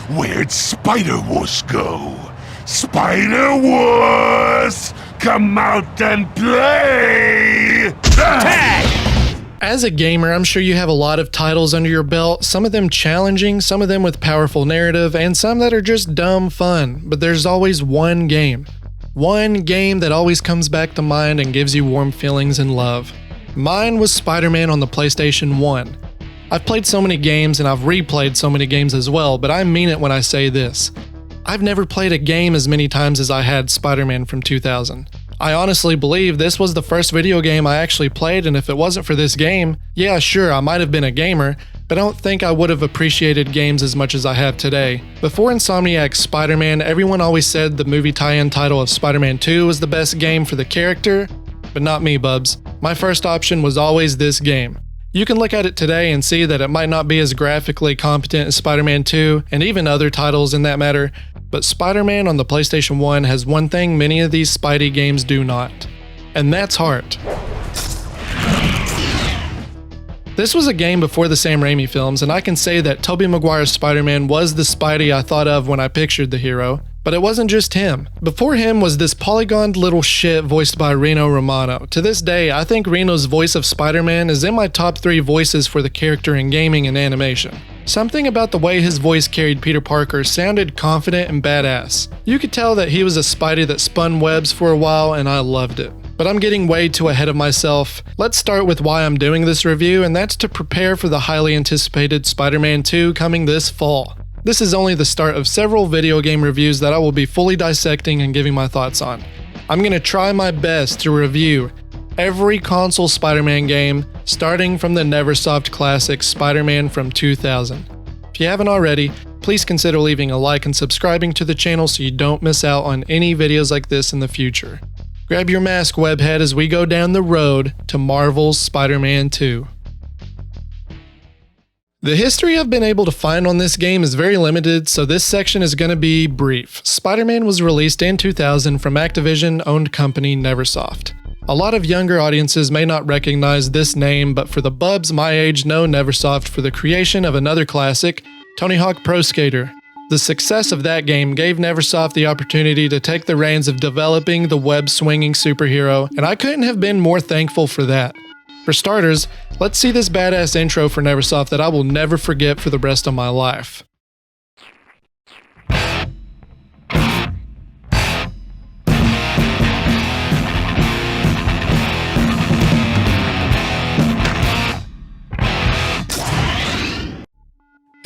Where'd Spider-Wars go? Spider-Wars! Come out and play! Tag! As a gamer, I'm sure you have a lot of titles under your belt, some of them challenging, some of them with powerful narrative, and some that are just dumb fun. But there's always one game that always comes back to mind and gives you warm feelings and love. Mine was Spider-Man on the PlayStation 1. I've played so many games and I've replayed so many games as well, but I mean it when I say this. I've never played a game as many times as I had Spider-Man from 2000. I honestly believe this was the first video game I actually played, and if it wasn't for this game, yeah, sure, I might have been a gamer, but I don't think I would have appreciated games as much as I have today. Before Insomniac's Spider-Man, everyone always said the movie tie-in title of Spider-Man 2 was the best game for the character, but not me, bubs. My first option was always this game. You can look at it today and see that it might not be as graphically competent as Spider-Man 2, and even other titles in that matter, but Spider-Man on the PlayStation 1 has one thing many of these Spidey games do not, and that's heart. This was a game before the Sam Raimi films, and I can say that Tobey Maguire's Spider-Man was the Spidey I thought of when I pictured the hero. But it wasn't just him. Before him was this polygoned little shit voiced by Rino Romano. To this day, I think Rino's voice of Spider-Man is in my top 3 voices for the character in gaming and animation. Something about the way his voice carried Peter Parker sounded confident and badass. You could tell that he was a Spidey that spun webs for a while, and I loved it. But I'm getting way too ahead of myself. Let's start with why I'm doing this review, and that's to prepare for the highly anticipated Spider-Man 2 coming this fall. This is only the start of several video game reviews that I will be fully dissecting and giving my thoughts on. I'm going to try my best to review every console Spider-Man game, starting from the Neversoft classic Spider-Man from 2000. If you haven't already, please consider leaving a like and subscribing to the channel so you don't miss out on any videos like this in the future. Grab your mask, webhead, as we go down the road to Marvel's Spider-Man 2. The history I've been able to find on this game is very limited, so this section is going to be brief. Spider-Man was released in 2000 from Activision-owned company Neversoft. A lot of younger audiences may not recognize this name, but for the bubs my age know Neversoft for the creation of another classic, Tony Hawk Pro Skater. The success of that game gave Neversoft the opportunity to take the reins of developing the web-swinging superhero, and I couldn't have been more thankful for that. For starters, let's see this badass intro for Neversoft that I will never forget for the rest of my life.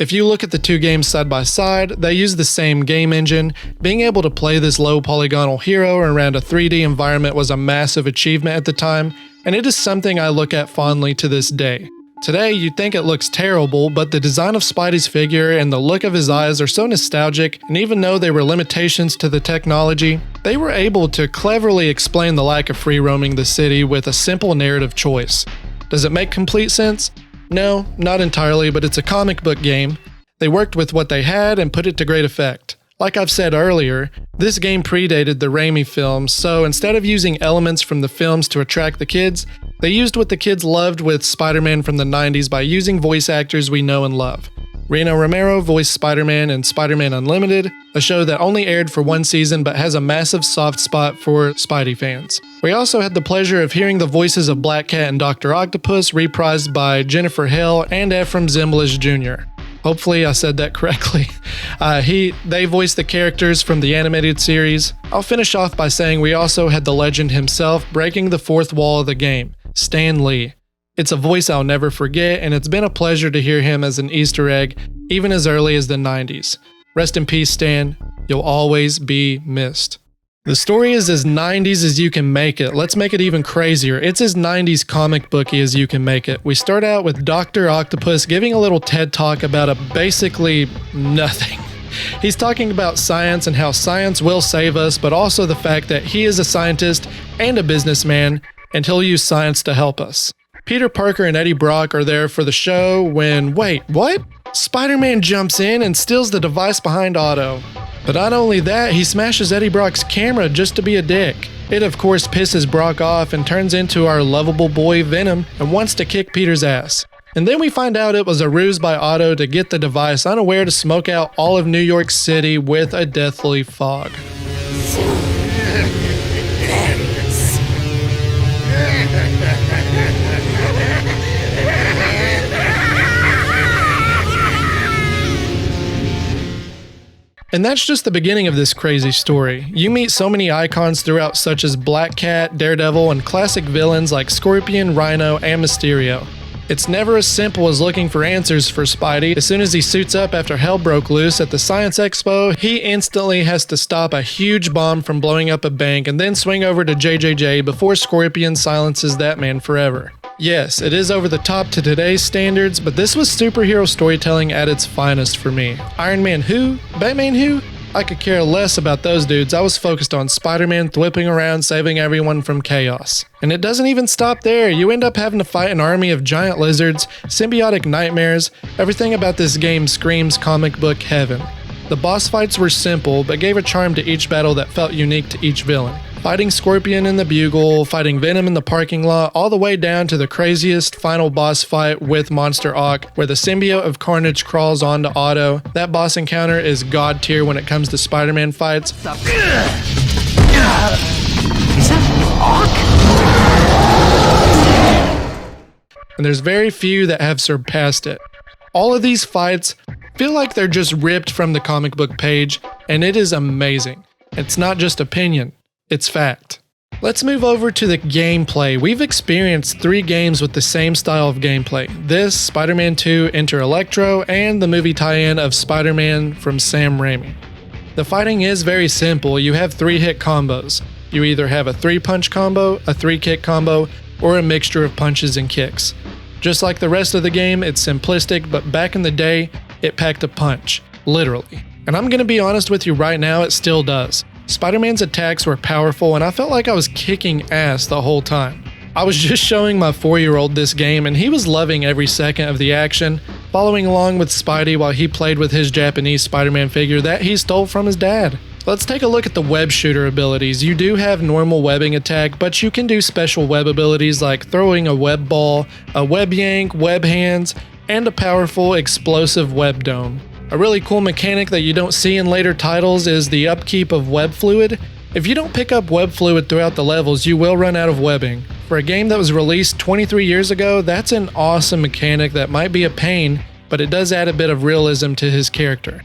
If you look at the two games side by side, they use the same game engine. Being able to play this low polygonal hero around a 3D environment was a massive achievement at the time, and it is something I look at fondly to this day. Today, you'd think it looks terrible, but the design of Spidey's figure and the look of his eyes are so nostalgic, and even though there were limitations to the technology, they were able to cleverly explain the lack of free roaming the city with a simple narrative choice. Does it make complete sense? No, not entirely, but it's a comic book game. They worked with what they had and put it to great effect. Like I've said earlier, this game predated the Raimi films, so instead of using elements from the films to attract the kids, they used what the kids loved with Spider-Man from the 90s by using voice actors we know and love. Rino Romero voiced Spider-Man in Spider-Man Unlimited, a show that only aired for one season but has a massive soft spot for Spidey fans. We also had the pleasure of hearing the voices of Black Cat and Dr. Octopus reprised by Jennifer Hale and Ephraim Zimbalist Jr. Hopefully I said that correctly. They voiced the characters from the animated series. I'll finish off by saying we also had the legend himself breaking the fourth wall of the game, Stan Lee. It's a voice I'll never forget, and it's been a pleasure to hear him as an Easter egg, even as early as the 90s. Rest in peace, Stan. You'll always be missed. The story is as 90s as you can make it. Let's make it even crazier. It's as 90s comic booky as you can make it. We start out with Dr. Octopus giving a little TED talk about basically nothing. He's talking about science and how science will save us, but also the fact that he is a scientist and a businessman, and he'll use science to help us. Peter Parker and Eddie Brock are there for the show when, wait, what? Spider-Man jumps in and steals the device behind Otto. But not only that, he smashes Eddie Brock's camera just to be a dick. It of course pisses Brock off and turns into our lovable boy Venom and wants to kick Peter's ass. And then we find out it was a ruse by Otto to get the device unaware to smoke out all of New York City with a deathly fog. And that's just the beginning of this crazy story. You meet so many icons throughout, such as Black Cat, Daredevil, and classic villains like Scorpion, Rhino, and Mysterio. It's never as simple as looking for answers for Spidey. As soon as he suits up after hell broke loose at the Science Expo, he instantly has to stop a huge bomb from blowing up a bank and then swing over to JJJ before Scorpion silences that man forever. Yes, it is over the top to today's standards, but this was superhero storytelling at its finest for me. Iron Man who? Batman who? I could care less about those dudes. I was focused on Spider-Man thwipping around saving everyone from chaos. And it doesn't even stop there. You end up having to fight an army of giant lizards, symbiotic nightmares. Everything about this game screams comic book heaven. The boss fights were simple, but gave a charm to each battle that felt unique to each villain. Fighting Scorpion in the Bugle, fighting Venom in the parking lot, all the way down to the craziest final boss fight with Monster Ock, where the symbiote of Carnage crawls onto Otto. That boss encounter is god tier when it comes to Spider-Man fights. Is that Ock? And there's very few that have surpassed it. All of these fights feel like they're just ripped from the comic book page, and it is amazing. It's not just opinion. It's fact. Let's move over to the gameplay. We've experienced 3 games with the same style of gameplay. This, Spider-Man 2 Enter Electro, and the movie tie-in of Spider-Man from Sam Raimi. The fighting is very simple. You have 3-hit combos. You either have a 3-punch combo, a 3-kick combo, or a mixture of punches and kicks. Just like the rest of the game, it's simplistic, but back in the day, it packed a punch. Literally. And I'm gonna be honest with you right now, it still does. Spider-Man's attacks were powerful, and I felt like I was kicking ass the whole time. I was just showing my 4-year-old this game, and he was loving every second of the action, following along with Spidey while he played with his Japanese Spider-Man figure that he stole from his dad. Let's take a look at the web shooter abilities. You do have normal webbing attack, but you can do special web abilities like throwing a web ball, a web yank, web hands, and a powerful explosive web dome. A really cool mechanic that you don't see in later titles is the upkeep of web fluid. If you don't pick up web fluid throughout the levels, you will run out of webbing. For a game that was released 23 years ago, that's an awesome mechanic that might be a pain, but it does add a bit of realism to his character.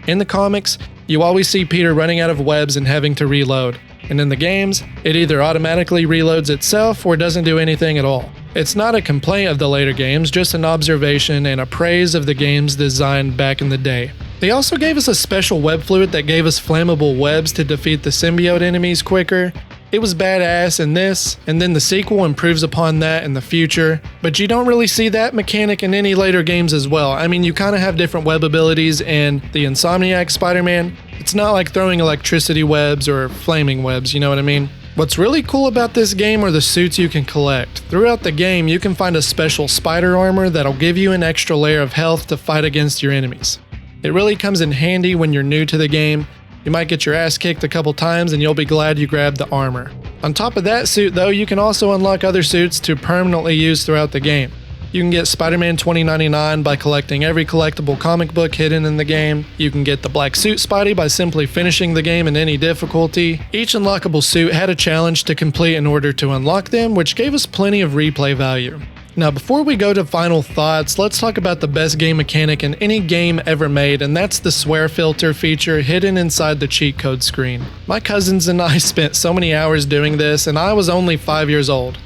In the comics, you always see Peter running out of webs and having to reload. And in the games, it either automatically reloads itself or doesn't do anything at all. It's not a complaint of the later games, just an observation and a praise of the game's design back in the day. They also gave us a special web fluid that gave us flammable webs to defeat the symbiote enemies quicker. It was badass in this, and then the sequel improves upon that in the future, but you don't really see that mechanic in any later games as well. I mean, you kind of have different web abilities in the Insomniac Spider-Man. It's not like throwing electricity webs or flaming webs, you know what I mean? What's really cool about this game are the suits you can collect. Throughout the game, you can find a special spider armor that'll give you an extra layer of health to fight against your enemies. It really comes in handy when you're new to the game. You might get your ass kicked a couple times and you'll be glad you grabbed the armor. On top of that suit though, you can also unlock other suits to permanently use throughout the game. You can get Spider-Man 2099 by collecting every collectible comic book hidden in the game. You can get the Black Suit Spidey by simply finishing the game in any difficulty. Each unlockable suit had a challenge to complete in order to unlock them, which gave us plenty of replay value. Now before we go to final thoughts, let's talk about the best game mechanic in any game ever made, and that's the swear filter feature hidden inside the cheat code screen. My cousins and I spent so many hours doing this, and I was only 5 years old.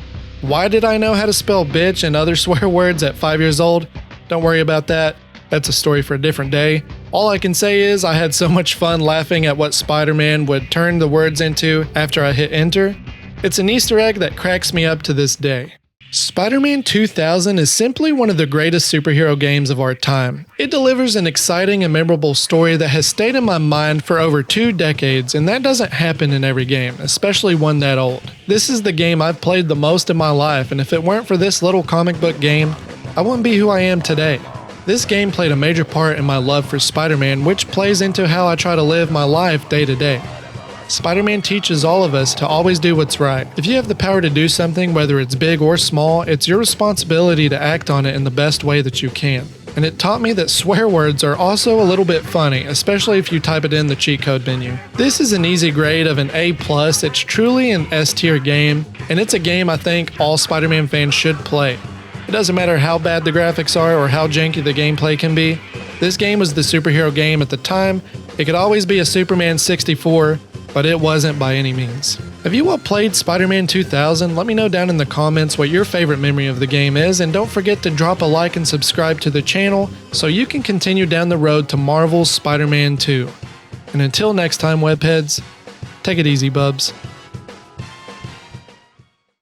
Why did I know how to spell bitch and other swear words at 5 years old? Don't worry about that. That's a story for a different day. All I can say is I had so much fun laughing at what Spider-Man would turn the words into after I hit enter. It's an Easter egg that cracks me up to this day. Spider-Man 2000 is simply one of the greatest superhero games of our time. It delivers an exciting and memorable story that has stayed in my mind for over 2 decades, and that doesn't happen in every game, especially one that old. This is the game I've played the most in my life, and if it weren't for this little comic book game, I wouldn't be who I am today. This game played a major part in my love for Spider-Man, which plays into how I try to live my life day to day. Spider-Man teaches all of us to always do what's right. If you have the power to do something, whether it's big or small, it's your responsibility to act on it in the best way that you can. And it taught me that swear words are also a little bit funny, especially if you type it in the cheat code menu. This is an easy grade of an A+. It's truly an S-tier game, and it's a game I think all Spider-Man fans should play. It doesn't matter how bad the graphics are or how janky the gameplay can be. This game was the superhero game at the time. It could always be a Superman 64, but it wasn't by any means. Have you all played Spider-Man 2000? Let me know down in the comments what your favorite memory of the game is, and don't forget to drop a like and subscribe to the channel so you can continue down the road to Marvel's Spider-Man 2. And until next time, webheads, take it easy, bubs.